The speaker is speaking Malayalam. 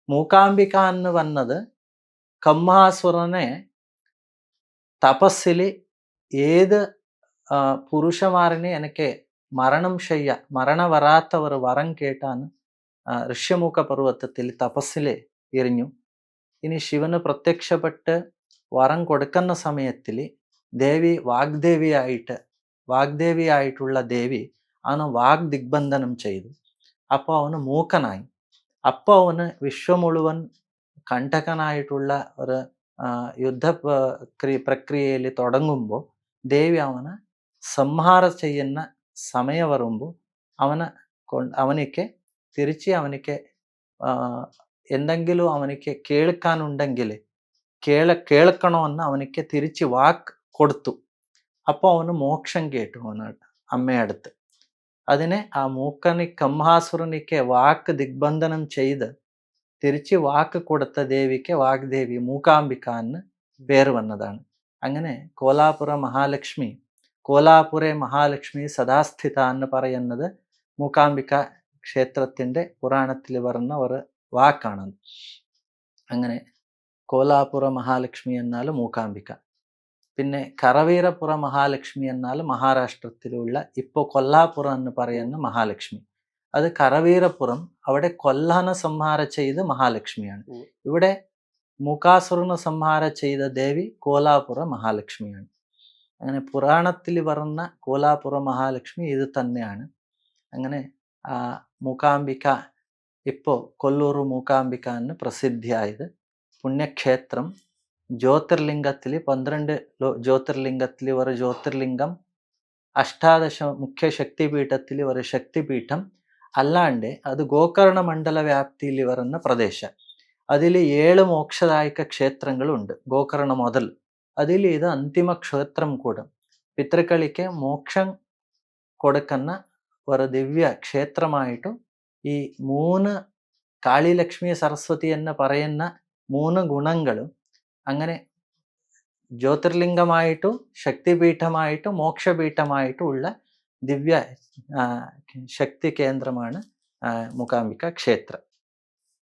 മൂകാംബിക എന്ന് വന്നത് കമ്മാസുരനെ തപസ്സിൽ ഏത് പുരുഷന്മാരനെ എനിക്ക് മരണ വരാത്ത ഒരു വരം കേട്ടാണ് ഋഷ്യമുഖ പർവ്വതത്തിൽ തപസ്സിൽ എറിഞ്ഞു. ഇനി ശിവന് പ്രത്യക്ഷപ്പെട്ട് വരം കൊടുക്കുന്ന സമയത്തിൽ ദേവി വാഗ്ദേവിയായിട്ടുള്ള ദേവി അവന് ദിഗ്ബന്ധനം ചെയ്തു. അപ്പോൾ അവന് മൂക്കനായി. അപ്പോൾ അവന് വിശ്വം മുഴുവൻ കണ്ടകനായിട്ടുള്ള ഒരു യുദ്ധ പ്രക്രിയയിൽ തുടങ്ങുമ്പോൾ ദേവി അവനെ സംഹാരം ചെയ്യുന്ന സമയം വരുമ്പോൾ അവനിക്ക് തിരിച്ച് എന്തെങ്കിലും അവനിക്ക് കേൾക്കാനുണ്ടെങ്കിൽ കേൾക്കണമെന്ന് അവനിക്ക് തിരിച്ച് വാക്ക് കൊടുത്തു. അപ്പോൾ അവന് മോക്ഷം കേട്ടു അമ്മയടുത്ത്. അതിനെ ആ കമ്മാസുരനിക്ക് വാക്ക് ദിഗ്ബന്ധനം ചെയ്ത് തിരിച്ച് വാക്ക് കൊടുത്ത ദേവിക്ക് വാഗ്ദേവി മൂകാംബിക എന്ന് പേര് വന്നതാണ്. അങ്ങനെ കോലാപുരെ മഹാലക്ഷ്മി സദാസ്ഥിത എന്ന് പറയുന്നത് മൂകാംബിക ക്ഷേത്രത്തിൻ്റെ പുരാണത്തിൽ വരുന്ന ഒരു വാക്കാണ്. അങ്ങനെ കോലാപുര മഹാലക്ഷ്മി എന്നാൽ മൂകാംബിക. പിന്നെ കറവീരപുര മഹാലക്ഷ്മി എന്നാൽ മഹാരാഷ്ട്രത്തിലുള്ള ഇപ്പോൾ കൊല്ലാപുരം എന്ന് പറയുന്ന മഹാലക്ഷ്മി. അത് കറവീരപുരം, അവിടെ കൊല്ലാന സംഹാരം ചെയ്ത് മഹാലക്ഷ്മിയാണ്. ഇവിടെ മൂകാസുരനെ സംഹാരം ചെയ്ത ദേവി കോലാപുര മഹാലക്ഷ്മിയാണ്. അങ്ങനെ പുരാണത്തിൽ വരുന്ന കോലാപുര മഹാലക്ഷ്മി ഇത് തന്നെയാണ്. അങ്ങനെ മൂകാംബിക ഇപ്പോൾ കൊല്ലൂർ മൂകാംബിക എന്ന് പ്രസിദ്ധിയായത്. പുണ്യക്ഷേത്രം ജ്യോതിർലിംഗത്തിൽ 12 ജ്യോതിർലിംഗത്തിൽ ഒരു ജ്യോതിർലിംഗം, 18 മുഖ്യ ശക്തിപീഠത്തിൽ ഒരു ശക്തിപീഠം അല്ലാണ്ട് അത് ഗോകർണ മണ്ഡല വ്യാപ്തിയിൽ വരുന്ന പ്രദേശം. അതിൽ 7 മോക്ഷദായക ക്ഷേത്രങ്ങളുണ്ട് ഗോകർണ മുതൽ. അതിൽ ഇത് അന്തിമ ക്ഷേത്രം കൂടെ. പിതൃക്കളിക്ക് മോക്ഷം കൊടുക്കുന്ന ഒരു ദിവ്യ ക്ഷേത്രമായിട്ടും ഈ 3 കാളിലക്ഷ്മി സരസ്വതി എന്ന് പറയുന്ന 3 ഗുണങ്ങളും അങ്ങനെ ജ്യോതിർലിംഗമായിട്ടും ശക്തിപീഠമായിട്ടും മോക്ഷപീഠമായിട്ടും ഉള്ള ദിവ്യ ശക്തി കേന്ദ്രമാണ് മൂകാംബിക ക്ഷേത്രം.